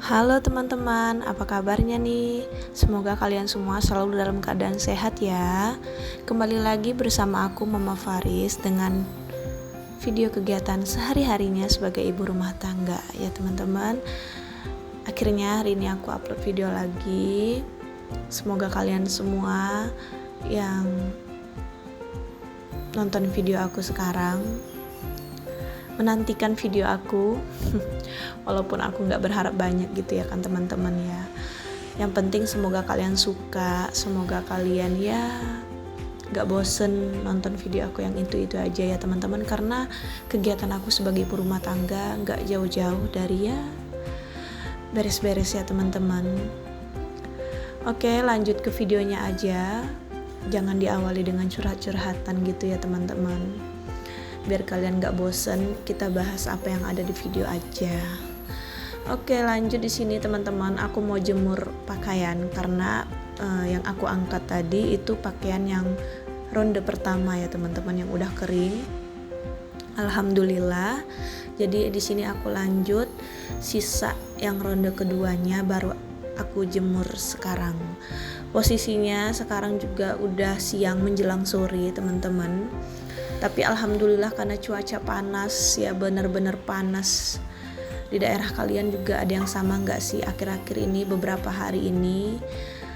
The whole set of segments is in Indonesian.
Halo teman-teman, apa kabarnya nih? Semoga kalian semua selalu dalam keadaan sehat ya. Kembali lagi bersama aku Mama Faris dengan video kegiatan sehari-harinya sebagai ibu rumah tangga ya teman-teman. Akhirnya hari ini aku upload video lagi. Semoga kalian semua yang nonton video aku sekarang menantikan video aku walaupun aku gak berharap banyak gitu ya kan teman-teman ya. Yang penting semoga kalian suka, semoga kalian ya gak bosen nonton video aku yang itu aja ya teman-teman. Karena kegiatan aku sebagai ibu rumah tangga gak jauh-jauh dari ya beres-beres ya teman-teman. Oke, lanjut ke videonya aja. Jangan diawali dengan curhat-curhatan gitu ya teman-teman. Biar kalian gak bosen, kita bahas apa yang ada di video aja. Oke, lanjut di sini teman-teman. Aku mau jemur pakaian karena yang aku angkat tadi itu pakaian yang ronde pertama ya teman-teman, yang udah kering. Alhamdulillah. Jadi di sini aku lanjut sisa yang ronde keduanya baru aku jemur sekarang. Posisinya sekarang juga udah siang menjelang sore teman-teman. Tapi alhamdulillah karena cuaca panas ya, benar-benar panas. Di daerah kalian juga ada yang sama gak sih? Akhir-akhir ini, beberapa hari ini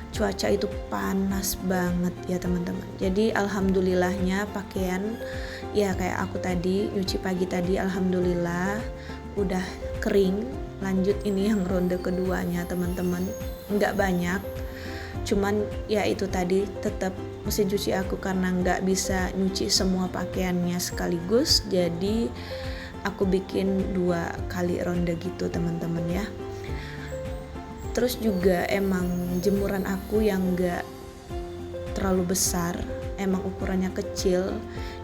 cuaca itu panas banget ya teman-teman. Jadi alhamdulillahnya pakaian ya kayak aku tadi nyuci pagi tadi, alhamdulillah udah kering. Lanjut ini yang ronde keduanya teman-teman, gak banyak, cuman ya itu tadi tetap mesin cuci aku karena nggak bisa nyuci semua pakaiannya sekaligus, jadi aku bikin 2 kali ronde gitu teman-teman ya. Terus juga emang jemuran aku yang nggak terlalu besar, emang ukurannya kecil,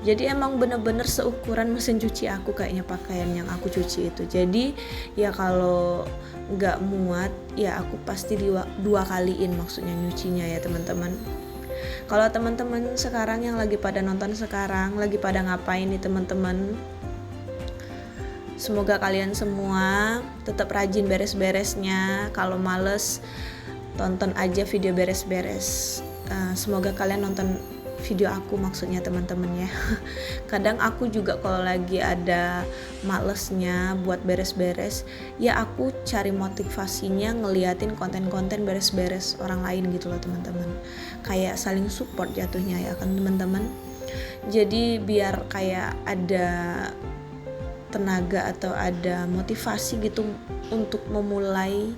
jadi emang bener-bener seukuran mesin cuci aku kayaknya pakaian yang aku cuci itu. Jadi ya kalau nggak muat ya aku pasti 2 kaliin maksudnya nyucinya ya teman-teman. Kalau teman-teman sekarang yang lagi pada nonton sekarang, lagi pada ngapain nih teman-teman? Semoga kalian semua tetap rajin beres-beresnya. Kalau males, tonton aja video beres-beres. Semoga kalian nonton video aku maksudnya teman-teman ya. Kadang aku juga kalau lagi ada malesnya buat beres-beres, ya aku cari motivasinya ngeliatin konten-konten beres-beres orang lain gitu loh teman-teman. Kayak saling support jatuhnya ya kan teman-teman. Jadi biar kayak ada tenaga atau ada motivasi gitu untuk memulai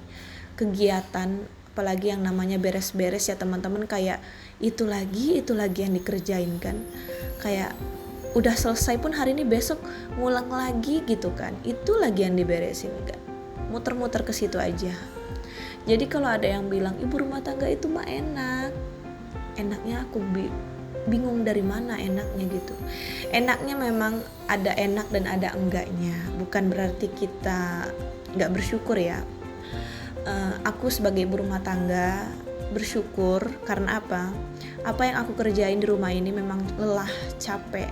kegiatan, apalagi yang namanya beres-beres ya teman-teman. Kayak itu lagi yang dikerjain kan, kayak udah selesai pun hari ini besok ngulang lagi gitu kan, itu lagi yang diberesin, enggak muter-muter ke situ aja. Jadi kalau ada yang bilang ibu rumah tangga itu mah enaknya aku bingung dari mana enaknya gitu. Enaknya memang ada enak dan ada enggaknya, bukan berarti kita nggak bersyukur ya. Aku sebagai ibu rumah tangga bersyukur karena apa yang aku kerjain di rumah ini memang lelah, capek,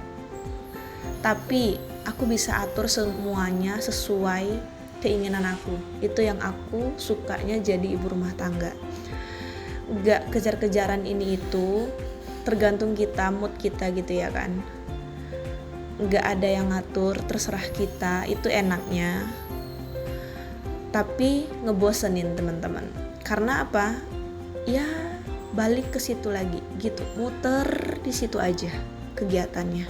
tapi aku bisa atur semuanya sesuai keinginan aku. Itu yang aku sukanya jadi ibu rumah tangga. Gak kejar-kejaran ini itu, tergantung kita, mood kita gitu ya kan. Gak ada yang ngatur, terserah kita, itu enaknya. Tapi ngebosenin teman-teman. Karena apa? Ya balik ke situ lagi gitu, muter di situ aja kegiatannya.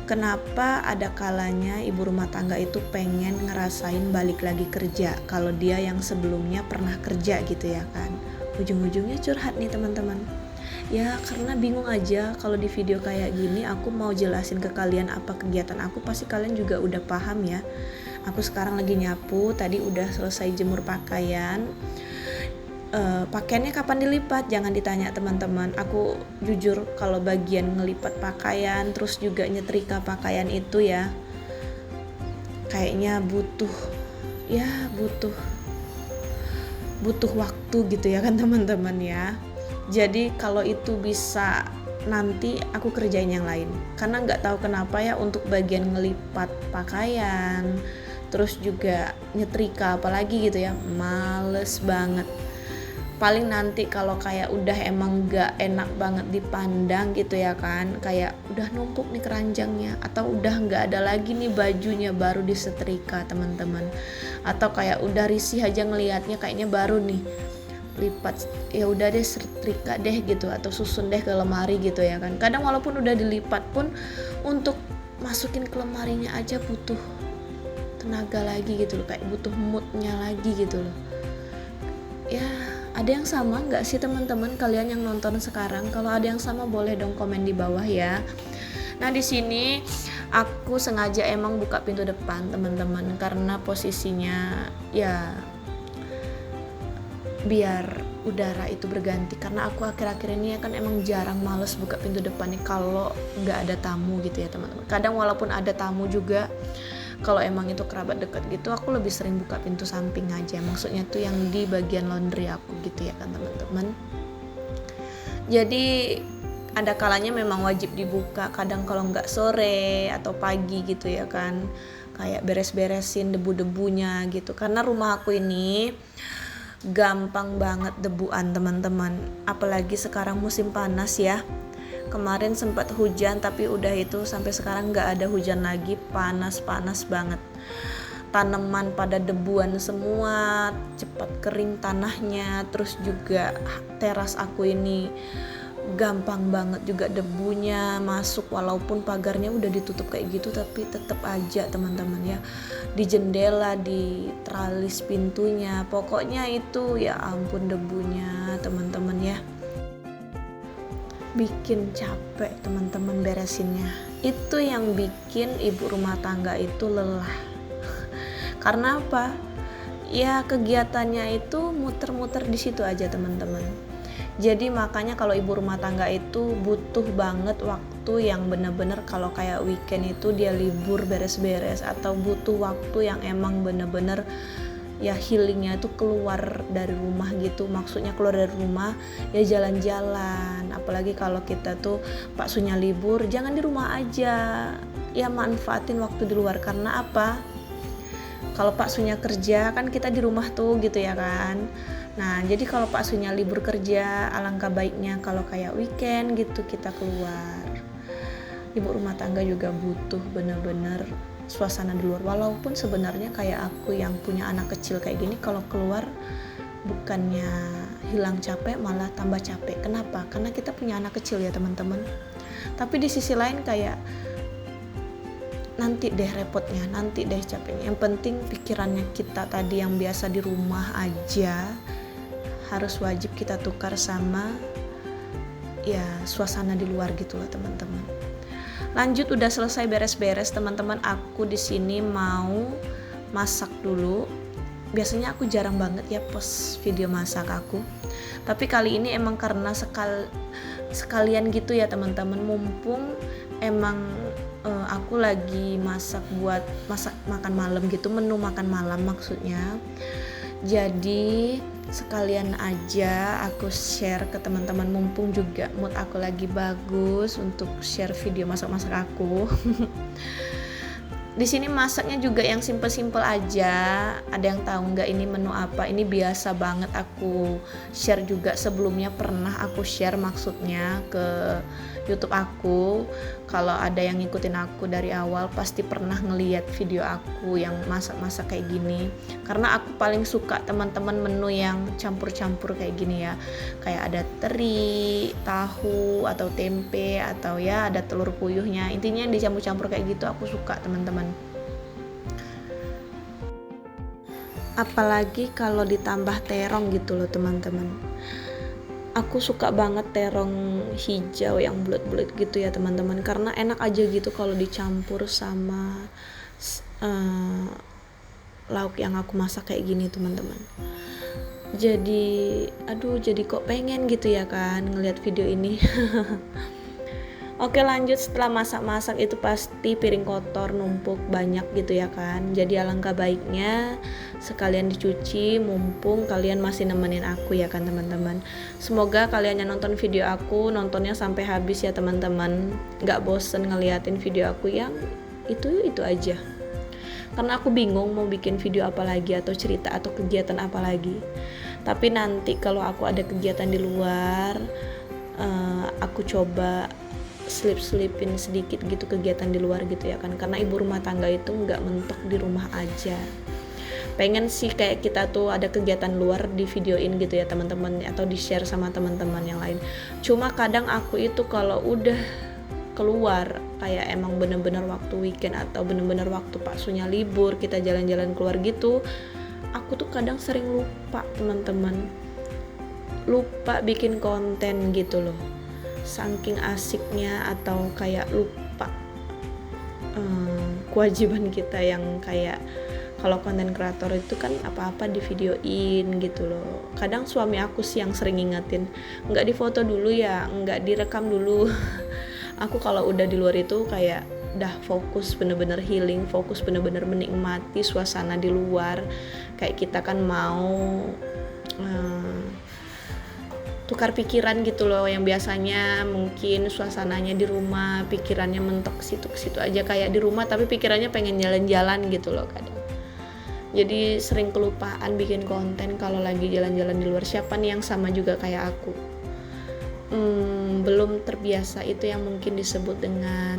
Kenapa ada kalanya ibu rumah tangga itu pengen ngerasain balik lagi kerja kalau dia yang sebelumnya pernah kerja gitu ya kan. Ujung-ujungnya curhat nih teman-teman. Ya karena bingung aja kalau di video kayak gini aku mau jelasin ke kalian apa kegiatan aku, pasti kalian juga udah paham ya. Aku sekarang lagi nyapu, tadi udah selesai jemur pakaian. Pakaiannya kapan dilipat? Jangan ditanya teman-teman. Aku jujur kalau bagian ngelipat pakaian terus juga nyetrika pakaian itu ya kayaknya butuh waktu gitu ya kan teman-teman ya. Jadi kalau itu bisa nanti aku kerjain yang lain, karena nggak tahu kenapa ya untuk bagian ngelipat pakaian terus juga nyetrika apalagi gitu ya, males banget. Paling nanti kalau kayak udah emang gak enak banget dipandang gitu ya kan, kayak udah numpuk nih keranjangnya, atau udah gak ada lagi nih bajunya, baru disetrika teman-teman. Atau kayak udah risih aja ngelihatnya, kayaknya baru nih lipat, ya udah deh setrika deh gitu, atau susun deh ke lemari gitu ya kan. Kadang walaupun udah dilipat pun untuk masukin ke lemarinya aja butuh tenaga lagi gitu loh, kayak butuh moodnya lagi gitu loh ya. Ada yang sama nggak sih teman-teman kalian yang nonton sekarang? Kalau ada yang sama boleh dong komen di bawah ya. Nah di sini aku sengaja emang buka pintu depan teman-teman, karena posisinya ya biar udara itu berganti, karena aku akhir-akhir ini kan emang jarang, males buka pintu depan nih kalau nggak ada tamu gitu ya teman-teman. Kadang walaupun ada tamu juga, kalau emang itu kerabat dekat gitu, aku lebih sering buka pintu samping aja, maksudnya tuh yang di bagian laundry aku gitu ya kan teman-teman. Jadi ada kalanya memang wajib dibuka, kadang kalau nggak sore atau pagi gitu ya kan, kayak beres-beresin debu-debunya gitu, karena rumah aku ini gampang banget debuan teman-teman, apalagi sekarang musim panas ya. Kemarin sempat hujan tapi udah itu sampai sekarang nggak ada hujan lagi, panas banget. Tanaman pada debuan semua, cepat kering tanahnya. Terus juga teras aku ini gampang banget juga debunya masuk, walaupun pagarnya udah ditutup kayak gitu, tapi tetap aja teman-teman ya, di jendela, di tralis pintunya, pokoknya itu ya ampun debunya teman-teman ya. Bikin capek teman-teman beresinnya. Itu yang bikin ibu rumah tangga itu lelah. Karena apa? Ya kegiatannya itu muter-muter di situ aja teman-teman. Jadi makanya kalau ibu rumah tangga itu butuh banget waktu yang bener-bener, kalau kayak weekend itu dia libur beres-beres, atau butuh waktu yang emang bener-bener ya healingnya itu keluar dari rumah gitu. Maksudnya keluar dari rumah ya jalan-jalan, apalagi kalau kita tuh Pak Sunya libur, jangan di rumah aja ya, manfaatin waktu di luar. Karena apa? Kalau Pak Sunya kerja kan kita di rumah tuh gitu ya kan. Nah jadi kalau Pak Sunya libur kerja, alangkah baiknya kalau kayak weekend gitu kita keluar. Ibu rumah tangga juga butuh bener-bener suasana di luar, walaupun sebenarnya kayak aku yang punya anak kecil kayak gini, kalau keluar bukannya hilang capek malah tambah capek. Kenapa? Karena kita punya anak kecil ya teman-teman. Tapi di sisi lain kayak nanti deh repotnya, nanti deh capeknya, yang penting pikirannya kita tadi yang biasa di rumah aja harus wajib kita tukar sama ya suasana di luar gitu loh teman-teman. Lanjut, udah selesai beres-beres teman-teman, aku di sini mau masak dulu. Biasanya aku jarang banget ya post video masak aku, tapi kali ini emang karena sekalian gitu ya teman-teman, mumpung emang aku lagi masak makan malam gitu, menu makan malam maksudnya. Jadi sekalian aja aku share ke teman-teman, mumpung juga mood aku lagi bagus untuk share video masak-masak aku. Di sini masaknya juga yang simple-simple aja. Ada yang tahu nggak ini menu apa? Ini biasa banget aku share juga, sebelumnya pernah aku share maksudnya ke YouTube aku. Kalau ada yang ngikutin aku dari awal pasti pernah ngeliat video aku yang masak-masak kayak gini. Karena aku paling suka teman-teman menu yang campur-campur kayak gini ya. Kayak ada teri, tahu atau tempe, atau ya ada telur puyuhnya. Intinya yang dicampur-campur kayak gitu aku suka teman-teman. Apalagi kalau ditambah terong gitu loh teman-teman. Aku suka banget terong hijau yang bulat-bulat gitu ya teman-teman, karena enak aja gitu kalau dicampur sama lauk yang aku masak kayak gini teman-teman. Jadi kok pengen gitu ya kan ngelihat video ini. Oke, lanjut. Setelah masak-masak itu pasti piring kotor numpuk banyak gitu ya kan. Jadi alangkah baiknya sekalian dicuci mumpung kalian masih nemenin aku ya kan teman-teman. Semoga kalian yang nonton video aku nontonnya sampai habis ya teman-teman. Gak bosen ngeliatin video aku yang itu aja. karena aku bingung mau bikin video apa lagi atau cerita atau kegiatan apa lagi. Tapi nanti kalau aku ada kegiatan di luar, aku coba selipin sedikit gitu kegiatan di luar gitu ya kan, karena ibu rumah tangga itu nggak mentok di rumah aja. Pengen sih kayak kita tuh ada kegiatan luar di videoin gitu ya teman-teman, atau di share sama teman-teman yang lain. Cuma kadang aku itu kalau udah keluar kayak emang bener-bener waktu weekend atau bener-bener waktu Pak Sunya libur, kita jalan-jalan keluar gitu, aku tuh kadang sering lupa teman-teman, lupa bikin konten gitu loh, saking asiknya, atau kayak lupa kewajiban kita yang kayak kalau konten kreator itu kan apa-apa di videoin gitu loh. Kadang suami aku sih yang sering ngingetin, nggak difoto dulu ya, nggak direkam dulu. Aku kalau udah di luar itu kayak udah fokus bener-bener healing, fokus bener-bener menikmati suasana di luar. Kayak kita kan mau tukar pikiran gitu loh, yang biasanya mungkin suasananya di rumah pikirannya mentok ke situ aja kayak di rumah, tapi pikirannya pengen jalan-jalan gitu loh kadang. Jadi sering kelupaan bikin konten kalau lagi jalan-jalan di luar. Siapa nih yang sama juga kayak aku? Belum terbiasa, itu yang mungkin disebut dengan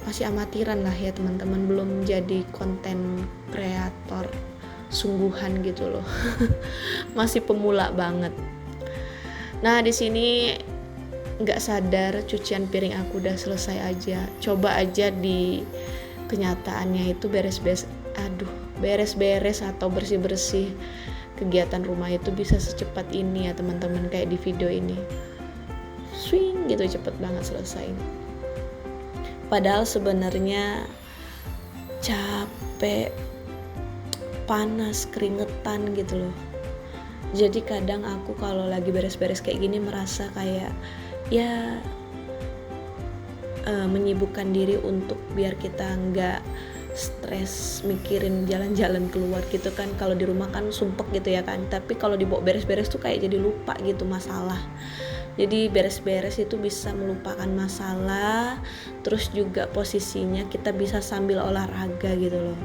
masih amatiran lah ya teman-teman, belum jadi konten kreator sungguhan gitu loh. Masih pemula banget. Nah di sini nggak sadar cucian piring aku udah selesai aja. Coba aja di kenyataannya itu beres-beres atau bersih-bersih kegiatan rumah itu bisa secepat ini ya teman-teman, kayak di video ini swing gitu, cepet banget selesai. Padahal sebenarnya capek, panas, keringetan gitu loh. Jadi kadang aku kalau lagi beres-beres kayak gini merasa kayak ya menyibukkan diri untuk biar kita nggak stres mikirin jalan-jalan keluar gitu kan. Kalau di rumah kan sumpek gitu ya kan, tapi kalau dibawa beres-beres tuh kayak jadi lupa gitu masalah. Jadi beres-beres itu bisa melupakan masalah, terus juga posisinya kita bisa sambil olahraga gitu loh.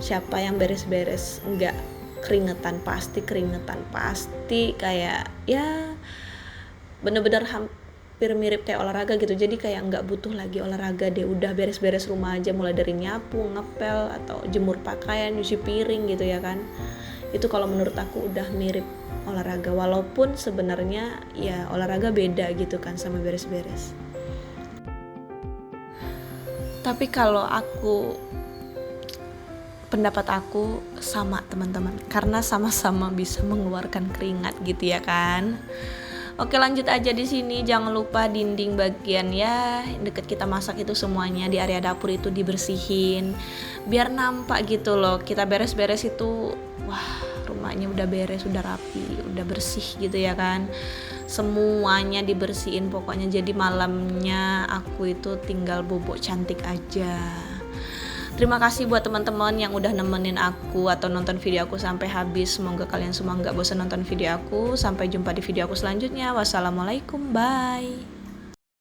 Siapa yang beres-beres nggak keringetan, pasti kayak ya bener-bener mirip kayak olahraga gitu. Jadi kayak nggak butuh lagi olahraga deh, udah beres-beres rumah aja, mulai dari nyapu, ngepel, atau jemur pakaian, nyuci piring gitu ya kan. Itu kalau menurut aku udah mirip olahraga, walaupun sebenarnya ya olahraga beda gitu kan sama beres-beres. Tapi kalau pendapat aku sama teman-teman, karena sama-sama bisa mengeluarkan keringat gitu ya kan. Oke, lanjut aja di sini. Jangan lupa dinding bagian ya deket kita masak itu semuanya di area dapur itu dibersihin biar nampak gitu loh. Kita beres-beres itu, wah rumahnya udah beres, udah rapi, udah bersih gitu ya kan. Semuanya dibersihin pokoknya. Jadi malamnya aku itu tinggal bobok cantik aja. Terima kasih buat teman-teman yang udah nemenin aku atau nonton video aku sampai habis. Semoga kalian semua gak bosan nonton video aku. Sampai jumpa di video aku selanjutnya. Wassalamualaikum, bye.